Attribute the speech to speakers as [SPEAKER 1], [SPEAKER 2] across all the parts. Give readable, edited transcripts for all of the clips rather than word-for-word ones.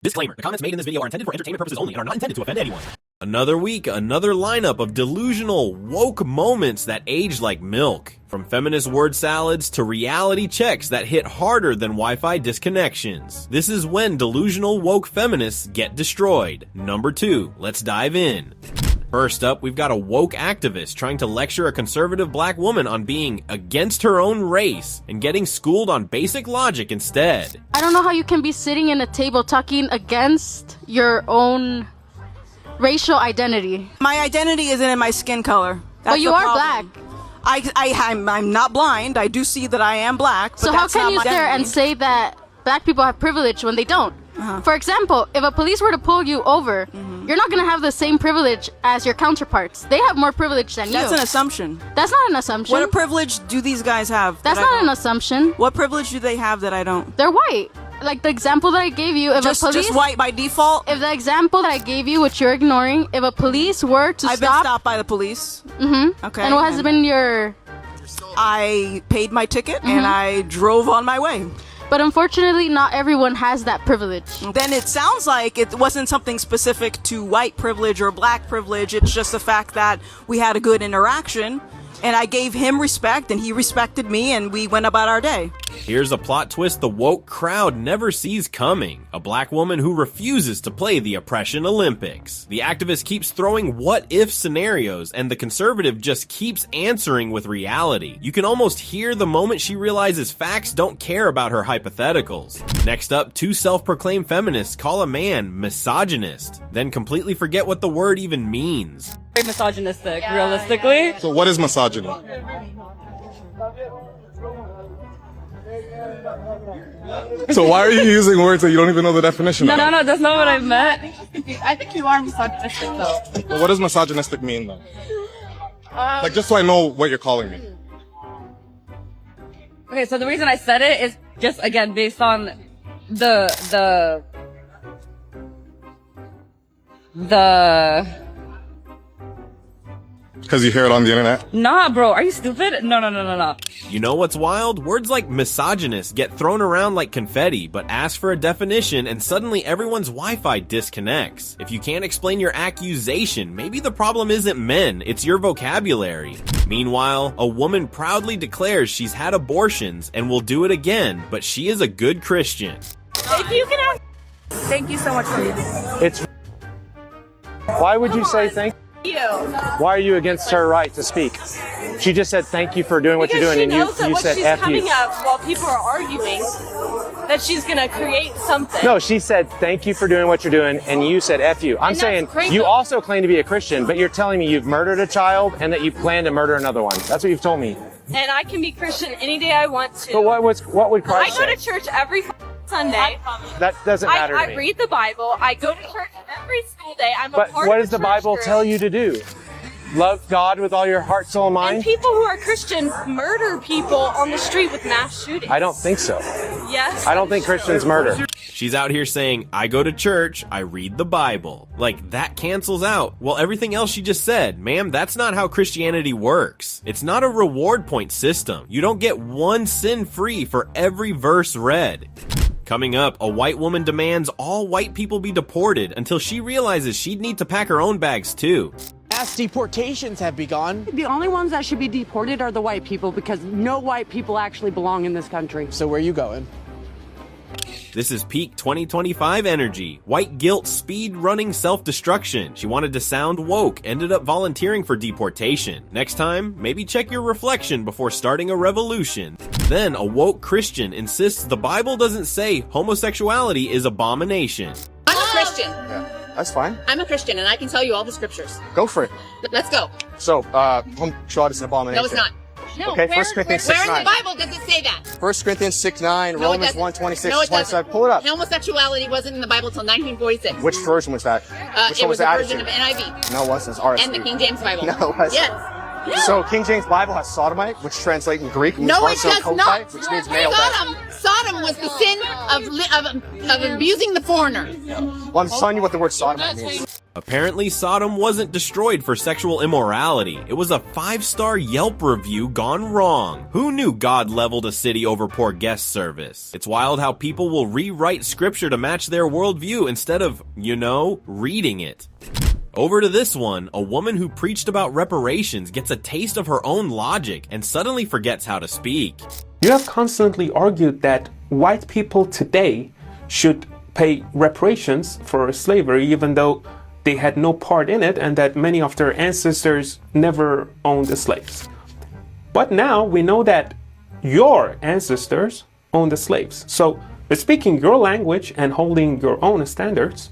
[SPEAKER 1] Disclaimer, the comments made in this video are intended for entertainment purposes only and are not intended to offend anyone. Another week, another lineup of delusional, woke moments that age like milk. From feminist word salads to reality checks that hit harder than Wi-Fi disconnections. This is when delusional woke feminists get destroyed. Number 2, let's dive in. First up, we've got a woke activist trying to lecture a conservative black woman on being against her own race and getting schooled on basic logic instead.
[SPEAKER 2] I don't know how you can be sitting in a table talking against your own racial identity.
[SPEAKER 3] My identity isn't in my skin color. That's
[SPEAKER 2] but you
[SPEAKER 3] the
[SPEAKER 2] are
[SPEAKER 3] problem.
[SPEAKER 2] black.
[SPEAKER 3] I'm not blind. I do see that I am black. But
[SPEAKER 2] so how can you sit there and say that black people have privilege when they don't? For example, if a police were to pull you over, you're not going to have the same privilege as your counterparts. They have more privilege than you.
[SPEAKER 3] That's an assumption.
[SPEAKER 2] That's not an assumption.
[SPEAKER 3] What privilege do these guys have?
[SPEAKER 2] That's not an assumption.
[SPEAKER 3] What privilege do they have that I don't?
[SPEAKER 2] They're white. Like the example that I gave you, if
[SPEAKER 3] just,
[SPEAKER 2] a police...
[SPEAKER 3] Just white by default?
[SPEAKER 2] If the example that I gave you, which you're ignoring, if a police were to
[SPEAKER 3] I've been stopped by the police. Okay.
[SPEAKER 2] And what has been your...
[SPEAKER 3] I paid my ticket and I drove on my way.
[SPEAKER 2] But unfortunately, not everyone has that privilege.
[SPEAKER 3] Then it sounds like it wasn't something specific to white privilege or black privilege. It's just the fact that we had a good interaction and I gave him respect and he respected me and we went about our day.
[SPEAKER 1] Here's a plot twist the woke crowd never sees coming. A black woman who refuses to play the oppression Olympics. The activist keeps throwing what-if scenarios, and the conservative just keeps answering with reality. You can almost hear the moment she realizes facts don't care about her hypotheticals. Next up, 2 self-proclaimed feminists call a man misogynist, then completely forget what the word even means.
[SPEAKER 4] Very misogynistic, realistically.
[SPEAKER 5] So what is misogyny? So why are you using words that you don't even know the definition of?
[SPEAKER 4] No, that's not what I meant.
[SPEAKER 6] I think you are misogynistic, though.
[SPEAKER 5] Well, what does misogynistic mean, though? Like, just so I know what you're calling me.
[SPEAKER 4] Okay, so the reason I said it is just, again, based on the
[SPEAKER 5] Because you hear it on the internet?
[SPEAKER 4] Nah, bro, are you stupid? No.
[SPEAKER 1] You know what's wild? Words like misogynist get thrown around like confetti, but ask for a definition and suddenly everyone's Wi-Fi disconnects. If you can't explain your accusation, maybe the problem isn't men, it's your vocabulary. Meanwhile, a woman proudly declares she's had abortions and will do it again, but she is a good Christian.
[SPEAKER 6] If you can ask... Thank you so much for
[SPEAKER 7] It's... Why would you say thank you? Why are you against her right to speak? She just said thank you for doing what you're doing, and you said F you.
[SPEAKER 6] Coming up while people are arguing that she's gonna create something.
[SPEAKER 7] No, she said thank you for doing what you're doing, and you said F you. I'm saying you also claim to be a Christian, but you're telling me you've murdered a child and that you plan to murder another one. That's what you've told me.
[SPEAKER 6] And I can be Christian any day I want to.
[SPEAKER 7] But what would Christ say?
[SPEAKER 6] I go to church every Sunday.
[SPEAKER 7] That doesn't matter to me.
[SPEAKER 6] I read the Bible. I go to church every school day. I'm a
[SPEAKER 7] but
[SPEAKER 6] part
[SPEAKER 7] what
[SPEAKER 6] of
[SPEAKER 7] does the Bible tell you to do? Love God with all your heart, soul, and mind?
[SPEAKER 6] And people who are Christian murder people on the street with mass shootings.
[SPEAKER 7] I don't think so.
[SPEAKER 6] Yes.
[SPEAKER 7] I don't think Christians murder.
[SPEAKER 1] She's out here saying, I go to church, I read the Bible. Like, that cancels out. Well, everything else she just said, ma'am, that's not how Christianity works. It's not a reward point system. You don't get one sin free for every verse read. Coming up, a white woman demands all white people be deported until she realizes she'd need to pack her own bags too.
[SPEAKER 8] Mass deportations have begun.
[SPEAKER 9] The only ones that should be deported are the white people because no white people actually belong in this country.
[SPEAKER 8] So where are you going?
[SPEAKER 1] This is peak 2025 energy. White guilt, speed running self-destruction. She wanted to sound woke, ended up volunteering for deportation. Next time, maybe check your reflection before starting a revolution. Then a woke Christian insists the Bible doesn't say homosexuality is abomination.
[SPEAKER 10] I'm a Christian.
[SPEAKER 5] Yeah, that's fine.
[SPEAKER 10] I'm a Christian and I can tell you all the scriptures.
[SPEAKER 5] Go for it.
[SPEAKER 10] Let's go.
[SPEAKER 5] So, homosexuality is an abomination.
[SPEAKER 10] No, it's not. No,
[SPEAKER 5] okay,
[SPEAKER 10] where,
[SPEAKER 5] 1 Corinthians 6:9.
[SPEAKER 10] Where in the Bible does it say that?
[SPEAKER 5] 1 Corinthians 6:9,
[SPEAKER 10] No,
[SPEAKER 5] Romans 1:26,
[SPEAKER 10] no, it
[SPEAKER 5] 27. Pull it up.
[SPEAKER 10] Homosexuality wasn't in the Bible until 1946.
[SPEAKER 5] Which version was that?
[SPEAKER 10] It was a version of NIV.
[SPEAKER 5] No, it wasn't. It's RSV.
[SPEAKER 10] And the King James Bible.
[SPEAKER 5] No, it wasn't.
[SPEAKER 10] Yes.
[SPEAKER 7] So King James Bible has sodomite, which translates in Greek.
[SPEAKER 10] No, it does not.
[SPEAKER 7] Which means male.
[SPEAKER 10] Sodom was the sin of abusing the foreigner.
[SPEAKER 7] Well, I'm telling you what the word sodomite means.
[SPEAKER 1] Apparently, Sodom wasn't destroyed for sexual immorality. It was a 5-star Yelp review gone wrong. Who knew God leveled a city over poor guest service? It's wild how people will rewrite scripture to match their worldview instead of, reading it. Over to this one, a woman who preached about reparations gets a taste of her own logic and suddenly forgets how to speak.
[SPEAKER 11] You have constantly argued that white people today should pay reparations for slavery even though they had no part in it and that many of their ancestors never owned the slaves. But now we know that your ancestors owned the slaves. So, by speaking your language and holding your own standards,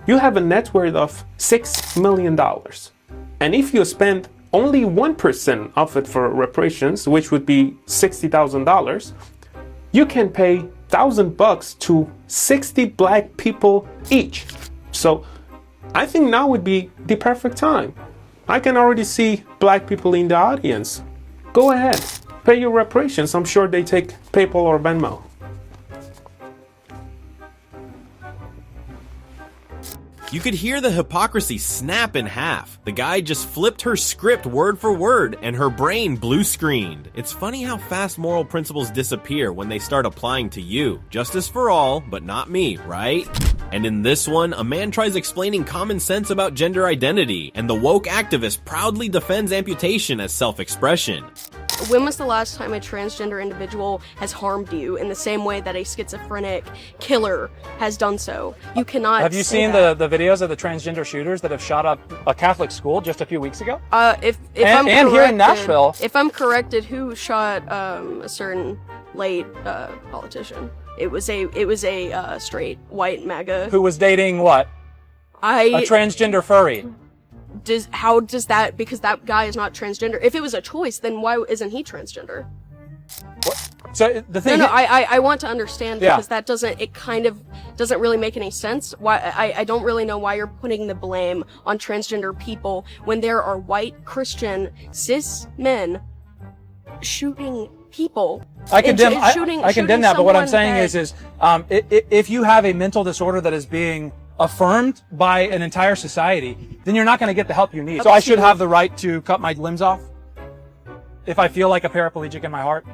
[SPEAKER 11] you have a net worth of $6 million. And if you spend only 1% of it for reparations, which would be $60,000, you can pay $1,000 to 60 black people each. So I think now would be the perfect time. I can already see black people in the audience. Go ahead, pay your reparations. I'm sure they take PayPal or Venmo.
[SPEAKER 1] You could hear the hypocrisy snap in half. The guy just flipped her script word for word and her brain blue screened. It's funny how fast moral principles disappear when they start applying to you. Justice for all, but not me, right? And in this one, a man tries explaining common sense about gender identity, and the woke activist proudly defends amputation as self-expression.
[SPEAKER 12] When was the last time a transgender individual has harmed you in the same way that a schizophrenic killer has done so? You cannot.
[SPEAKER 13] Have you seen the videos of the transgender shooters that have shot up a Catholic school just a few weeks ago?
[SPEAKER 12] If I'm corrected,
[SPEAKER 13] here in Nashville.
[SPEAKER 12] If I'm corrected, who shot a certain late politician? It was a straight white MAGA
[SPEAKER 13] who was dating what? A transgender furry.
[SPEAKER 12] How does that, because that guy is not transgender. If it was a choice, then why isn't he transgender?
[SPEAKER 13] What? So the thing.
[SPEAKER 12] No, I want to understand because that kind of doesn't really make any sense. Why I don't really know why you're putting the blame on transgender people when there are white Christian cis men shooting people.
[SPEAKER 13] I condemn that, but what I'm saying is if you have a mental disorder that is being affirmed by an entire society, then you're not going to get the help you need. So I should have the right to cut my limbs off if I feel like a paraplegic in my heart?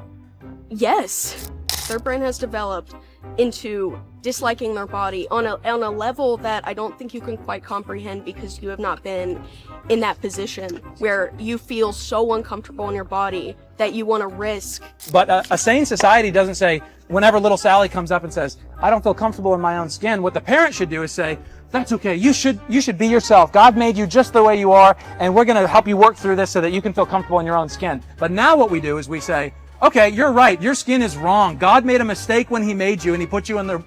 [SPEAKER 12] Yes. Their brain has developed into disliking their body on a level that I don't think you can quite comprehend because you have not been in that position where you feel so uncomfortable in your body that you want to risk.
[SPEAKER 13] But a sane society doesn't say, whenever little Sally comes up and says, I don't feel comfortable in my own skin, what the parent should do is say, that's okay, you should be yourself. God made you just the way you are, and we're going to help you work through this so that you can feel comfortable in your own skin. But now what we do is we say, okay, you're right, your skin is wrong. God made a mistake when he made you, and he put you in a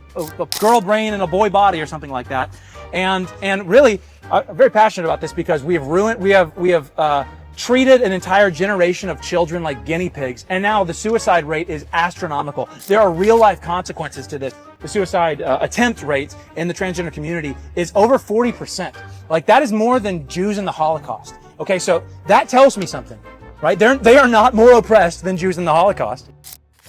[SPEAKER 13] girl brain and a boy body or something like that. And really, I'm very passionate about this because we have treated an entire generation of children like guinea pigs, and now the suicide rate is astronomical. There are real life consequences to this. The suicide attempt rate in the transgender community is over 40%. Like, that is more than Jews in the Holocaust. Okay, so that tells me something, right? They are not more oppressed than Jews in the Holocaust.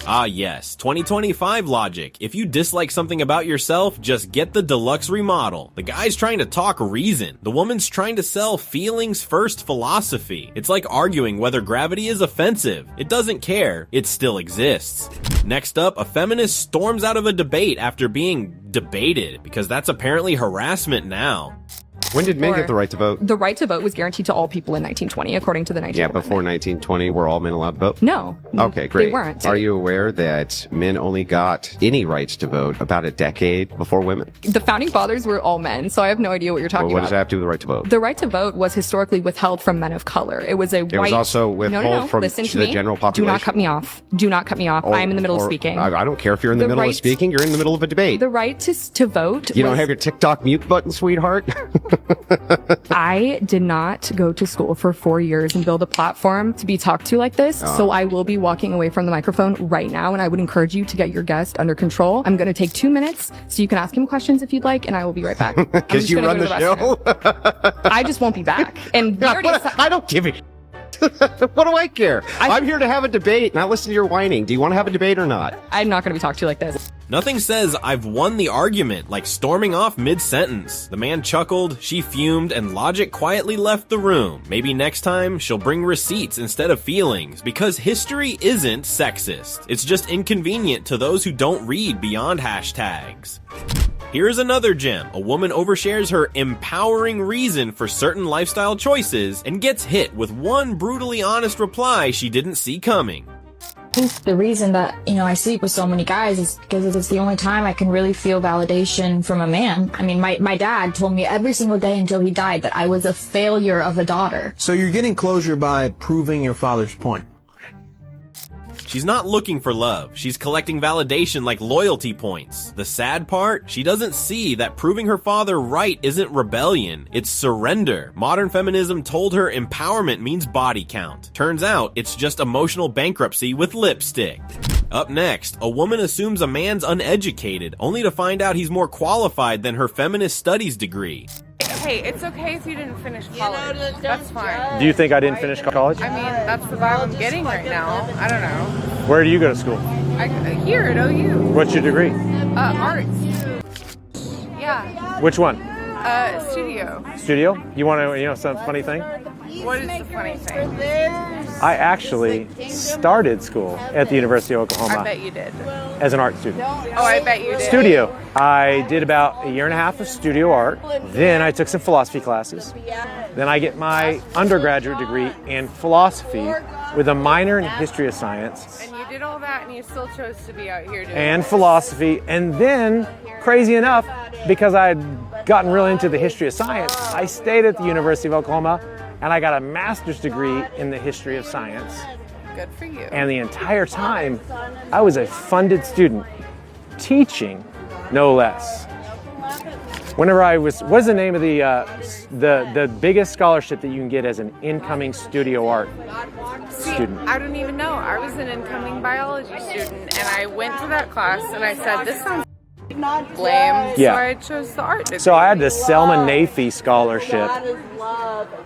[SPEAKER 1] Ah yes, 2025 logic. If you dislike something about yourself, just get the deluxe remodel. The guy's trying to talk reason. The woman's trying to sell feelings first philosophy. It's like arguing whether gravity is offensive. It doesn't care. It still exists. Next up, a feminist storms out of a debate after being debated, because that's apparently harassment now.
[SPEAKER 14] When did men get the right to vote?
[SPEAKER 15] The right to vote was guaranteed to all people in 1920, according to the 1920.
[SPEAKER 14] Yeah, before 1920, were all men allowed to vote?
[SPEAKER 15] No.
[SPEAKER 14] Okay, great.
[SPEAKER 15] They weren't.
[SPEAKER 14] Are you aware that men only got any rights to vote about a decade before women?
[SPEAKER 15] The founding fathers were all men, so I have no idea what you're talking about.
[SPEAKER 14] What does that have to do with the right to vote?
[SPEAKER 15] The right to vote was historically withheld from men of color. It was
[SPEAKER 14] It was also withheld from the general population.
[SPEAKER 15] Do not cut me off. Do not cut me off. I am in the middle of speaking.
[SPEAKER 14] I don't care if you're in the middle of speaking. You're in the middle of a debate.
[SPEAKER 15] The right to vote.
[SPEAKER 14] You don't have your TikTok mute button, sweetheart?
[SPEAKER 15] I did not go to school for 4 years and build a platform to be talked to like this. So I will be walking away from the microphone right now, and I would encourage you to get your guest under control. I'm going to take 2 minutes so you can ask him questions if you'd like, and I will be right back.
[SPEAKER 14] Because you run the show?
[SPEAKER 15] I just won't be back. And
[SPEAKER 14] I don't give it. What do I care? I'm here to have a debate, not listen to your whining. Do you want to have a debate or not?
[SPEAKER 15] I'm not going to be talked to like this.
[SPEAKER 1] Nothing says I've won the argument like storming off mid-sentence. The man chuckled, she fumed, and logic quietly left the room. Maybe next time she'll bring receipts instead of feelings, because history isn't sexist. It's just inconvenient to those who don't read beyond hashtags. Here's another gem. A woman overshares her empowering reason for certain lifestyle choices and gets hit with one brutally honest reply she didn't see coming.
[SPEAKER 16] I think the reason that, I sleep with so many guys is because it's the only time I can really feel validation from a man. I mean, my dad told me every single day until he died that I was a failure of a daughter.
[SPEAKER 8] So you're getting closure by proving your father's point.
[SPEAKER 1] She's not looking for love. She's collecting validation like loyalty points. The sad part, she doesn't see that proving her father right isn't rebellion, it's surrender. Modern feminism told her empowerment means body count. Turns out, it's just emotional bankruptcy with lipstick. Up next, a woman assumes a man's uneducated, only to find out he's more qualified than her feminist studies degree.
[SPEAKER 17] Hey, it's okay if you didn't finish college. That's fine.
[SPEAKER 7] Do you think I didn't finish college?
[SPEAKER 17] I mean, that's the vibe I'm getting right now. I don't know.
[SPEAKER 7] Where do you go to school?
[SPEAKER 17] Here at OU.
[SPEAKER 7] What's your degree?
[SPEAKER 17] Arts. Yeah.
[SPEAKER 7] Which one?
[SPEAKER 17] Studio.
[SPEAKER 7] Studio? You want to know some funny thing?
[SPEAKER 17] What is the funny thing?
[SPEAKER 7] I actually started school at the University of Oklahoma.
[SPEAKER 17] I bet you did.
[SPEAKER 7] As an art student.
[SPEAKER 17] Oh, I bet you did.
[SPEAKER 7] Studio. I did about 1.5 years of studio art. Then I took some philosophy classes. Then I get my undergraduate degree in philosophy with a minor in history of science.
[SPEAKER 17] And you did all that and you still chose to be out here doing
[SPEAKER 7] And
[SPEAKER 17] this.
[SPEAKER 7] philosophy. And then, crazy enough, because I had gotten really into the history of science, I stayed at the University of Oklahoma and I got a master's degree in the history of science.
[SPEAKER 17] Good for you.
[SPEAKER 7] And the entire time, I was a funded student, teaching, no less. Whenever I was, what's the name of the biggest scholarship that you can get as an incoming studio art student?
[SPEAKER 17] I don't even know. I was an incoming biology student and I went to that class and I said, this sounds lame,
[SPEAKER 7] Yeah.
[SPEAKER 17] so I chose the art degree.
[SPEAKER 7] So I had the Selma Nathie scholarship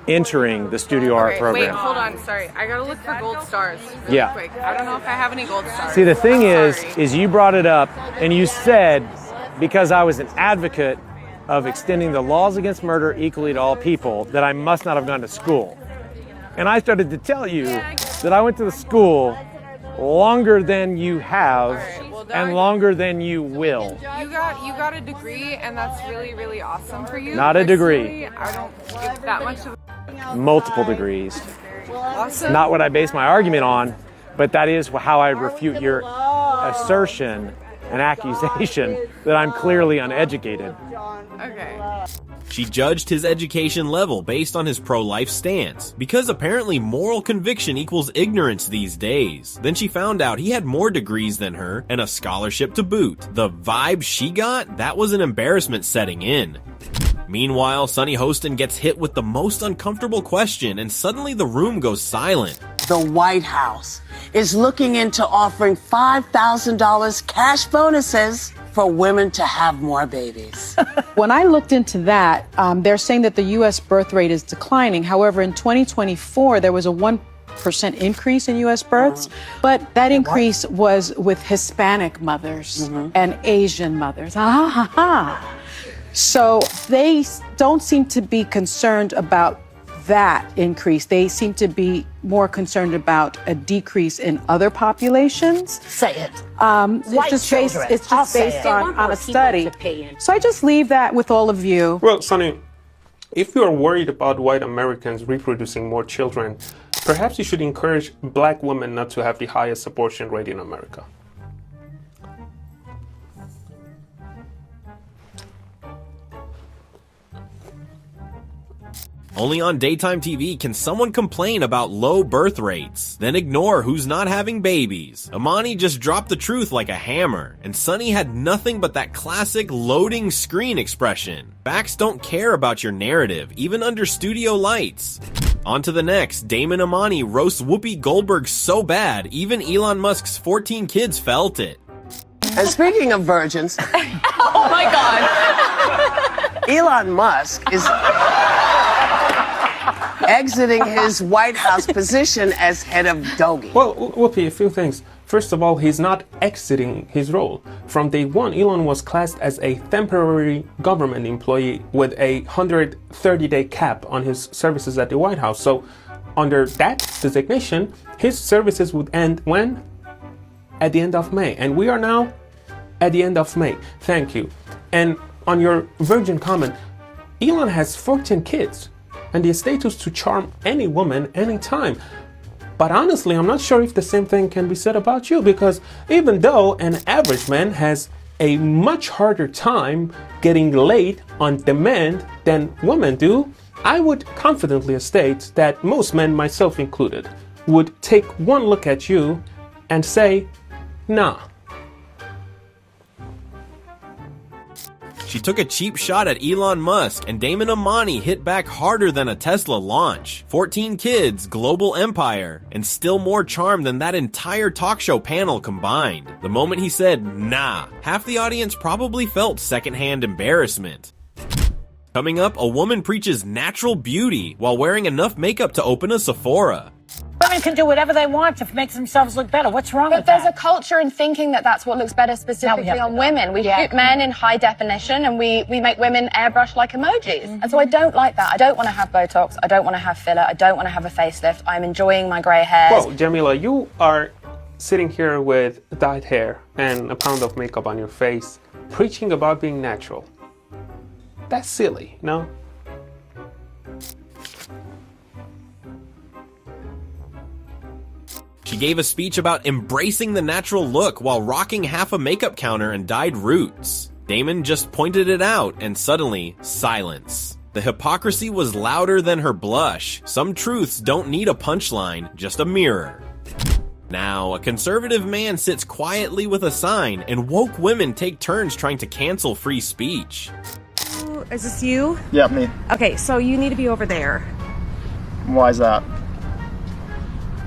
[SPEAKER 7] entering the studio art program.
[SPEAKER 17] Wait, hold on, sorry. I gotta look for gold stars really
[SPEAKER 7] Yeah.
[SPEAKER 17] quick. I don't know if I have any gold stars.
[SPEAKER 7] See, the thing
[SPEAKER 17] I'm
[SPEAKER 7] is
[SPEAKER 17] sorry.
[SPEAKER 7] you brought it up and you said, because I was an advocate of extending the laws against murder equally to all people, that I must not have gone to school. And I started to tell you that I went to the school longer than you have and longer than you will.
[SPEAKER 17] You got a degree and that's really, really awesome for you.
[SPEAKER 7] Not a degree.
[SPEAKER 17] Personally, I don't give that much of
[SPEAKER 7] Multiple degrees.
[SPEAKER 17] awesome.
[SPEAKER 7] Not what I base my argument on, but that is how I refute your assertion and accusation that I'm clearly uneducated.
[SPEAKER 17] Okay.
[SPEAKER 1] She judged his education level based on his pro-life stance, because apparently moral conviction equals ignorance these days. Then she found out he had more degrees than her, and a scholarship to boot. The vibe she got, that was an embarrassment setting in. Meanwhile, Sunny Hostin gets hit with the most uncomfortable question, and suddenly the room goes silent.
[SPEAKER 18] The White House is looking into offering $5,000 cash bonuses for women to have more babies.
[SPEAKER 9] When I looked into that, they're saying that the U.S. birth rate is declining. However, in 2024, there was a 1% increase in U.S. births, but that increase was with Hispanic mothers and Asian mothers. So they don't seem to be concerned about that increase. They seem to be more concerned about a decrease in other populations.
[SPEAKER 10] Say it.
[SPEAKER 9] It's just based on a study. So I just leave that with all of you.
[SPEAKER 11] Well, Sonny, if you are worried about white Americans reproducing more children, perhaps you should encourage black women not to have the highest abortion rate in America.
[SPEAKER 1] Only on daytime TV can someone complain about low birth rates, then ignore who's not having babies. Imani just dropped the truth like a hammer, and Sunny had nothing but that classic loading screen expression. Facts don't care about your narrative, even under studio lights. On to the next, Damon Imani roasts Whoopi Goldberg so bad, even Elon Musk's 14 kids felt it.
[SPEAKER 18] And speaking of virgins,
[SPEAKER 10] Oh my God.
[SPEAKER 18] Elon Musk is... exiting his White House position as head of DOGE?
[SPEAKER 11] Well, Whoopi, a few things. First of all, he's not exiting his role. From day one, Elon was classed as a temporary government employee with a 130-day cap on his services at the White House. So under that designation, his services would end when? At the end of May. And we are now at the end of May. Thank you. And on your virgin comment, Elon has 14 kids and the status to charm any woman anytime. But honestly, I'm not sure if the same thing can be said about you, because even though an average man has a much harder time getting laid on demand than women do, I would confidently state that most men, myself included, would take one look at you and say, nah.
[SPEAKER 1] She took a cheap shot at Elon Musk, and Damon Amani hit back harder than a Tesla launch. 14 kids, global empire, and still more charm than that entire talk show panel combined. The moment he said, nah, half the audience probably felt secondhand embarrassment. Coming up, a woman preaches natural beauty while wearing enough makeup to open a Sephora.
[SPEAKER 19] Women can do whatever they want to make themselves look better. What's wrong with that?
[SPEAKER 20] But there's a culture in thinking that that's what looks better specifically on women. We shoot men in high definition and we make women airbrush like emojis. And so I don't like that. I don't want to have Botox. I don't want to have filler. I don't want to have a facelift. I'm enjoying my grey hairs.
[SPEAKER 11] Well, Jamila, you are sitting here with dyed hair and a pound of makeup on your face, preaching about being natural. That's silly, no?
[SPEAKER 1] She gave a speech about embracing the natural look while rocking half a makeup counter and dyed roots. Damon just pointed it out, and suddenly, silence. The hypocrisy was louder than her blush. Some truths don't need a punchline, just a mirror. Now, a conservative man sits quietly with a sign, and woke women take turns trying to cancel free speech.
[SPEAKER 21] Is this you?
[SPEAKER 22] Yeah, me.
[SPEAKER 21] Okay, so you need to be over there.
[SPEAKER 22] Why is that?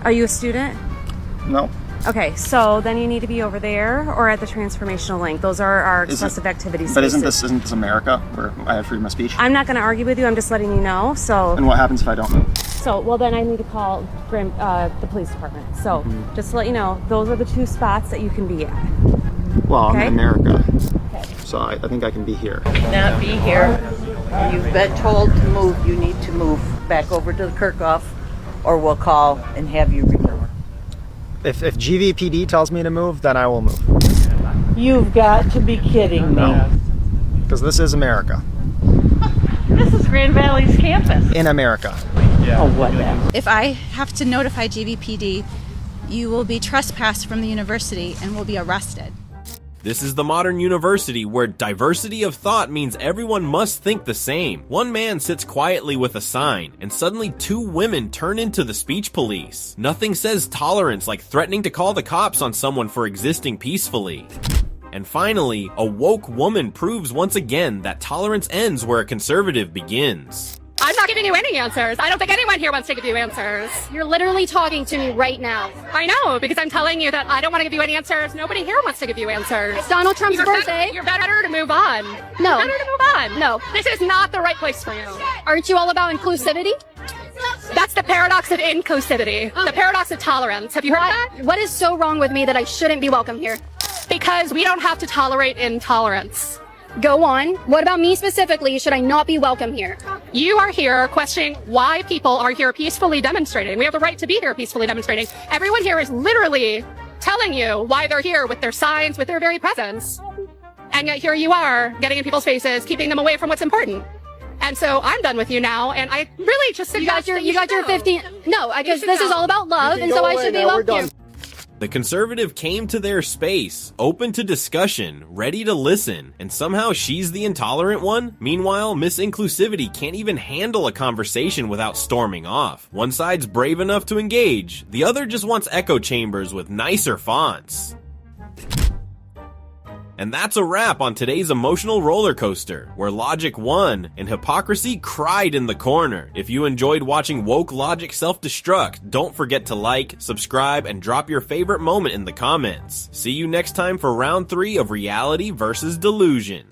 [SPEAKER 21] Are you a student?
[SPEAKER 22] No.
[SPEAKER 21] Okay, so then you need to be over there or at the transformational link. Those are our excessive activity spaces.
[SPEAKER 22] But isn't this America where I have freedom of speech?
[SPEAKER 21] I'm not going to argue with you. I'm just letting you know. So.
[SPEAKER 22] And what happens if I don't move?
[SPEAKER 21] So, well, then I need to call the police department. So, just to let you know, those are the two spots that you can be at.
[SPEAKER 22] Well,
[SPEAKER 21] okay?
[SPEAKER 22] I'm in America.
[SPEAKER 21] Okay.
[SPEAKER 22] So I think I can be here.
[SPEAKER 23] Not be here. You've been told to move. You need to move back over to the Kirchhoff, or we'll call and have you removed.
[SPEAKER 22] If GVPD tells me to move, then I will move.
[SPEAKER 23] You've got to be kidding me.
[SPEAKER 22] No. Because this is America.
[SPEAKER 23] This is Grand Valley's campus.
[SPEAKER 22] In America.
[SPEAKER 23] Yeah. Oh, whatever.
[SPEAKER 24] If I have to notify GVPD, you will be trespassed from the university and will be arrested.
[SPEAKER 1] This is the modern university where diversity of thought means everyone must think the same. One man sits quietly with a sign, and suddenly two women turn into the speech police. Nothing says tolerance like threatening to call the cops on someone for existing peacefully. And finally, a woke woman proves once again that tolerance ends where a conservative begins.
[SPEAKER 25] I'm not giving you any answers. I don't think anyone here wants to give you answers.
[SPEAKER 2] You're literally talking to me right now.
[SPEAKER 25] I know, because I'm telling you that I don't want to give you any answers. Nobody here wants to give you answers.
[SPEAKER 2] It's Donald Trump's birthday.
[SPEAKER 25] You're better to move on.
[SPEAKER 2] No.
[SPEAKER 25] You're better to move on.
[SPEAKER 2] No.
[SPEAKER 25] This is not the right place for you.
[SPEAKER 2] Aren't you all about inclusivity?
[SPEAKER 25] That's the paradox of inclusivity. The paradox of tolerance. Have you heard that?
[SPEAKER 2] What is so wrong with me that I shouldn't be welcome here?
[SPEAKER 25] Because we don't have to tolerate intolerance.
[SPEAKER 2] Go on. What about me specifically? Should I not be welcome here?
[SPEAKER 25] You are here questioning why people are here peacefully demonstrating. We have the right to be here peacefully demonstrating. Everyone here is literally telling you why they're here with their signs, with their very presence. And yet here you are, getting in people's faces, keeping them away from what's important. And so I'm done with you now, and I really just suggest
[SPEAKER 2] you got your 15. No, I guess this is all about love, and so I should be welcome here.
[SPEAKER 1] The conservative came to their space, open to discussion, ready to listen, and somehow she's the intolerant one? Meanwhile, Miss Inclusivity can't even handle a conversation without storming off. One side's brave enough to engage, the other just wants echo chambers with nicer fonts. And that's a wrap on today's emotional roller coaster, where logic won and hypocrisy cried in the corner. If you enjoyed watching woke logic self-destruct, don't forget to like, subscribe, and drop your favorite moment in the comments. See you next time for round 3 of Reality versus Delusion.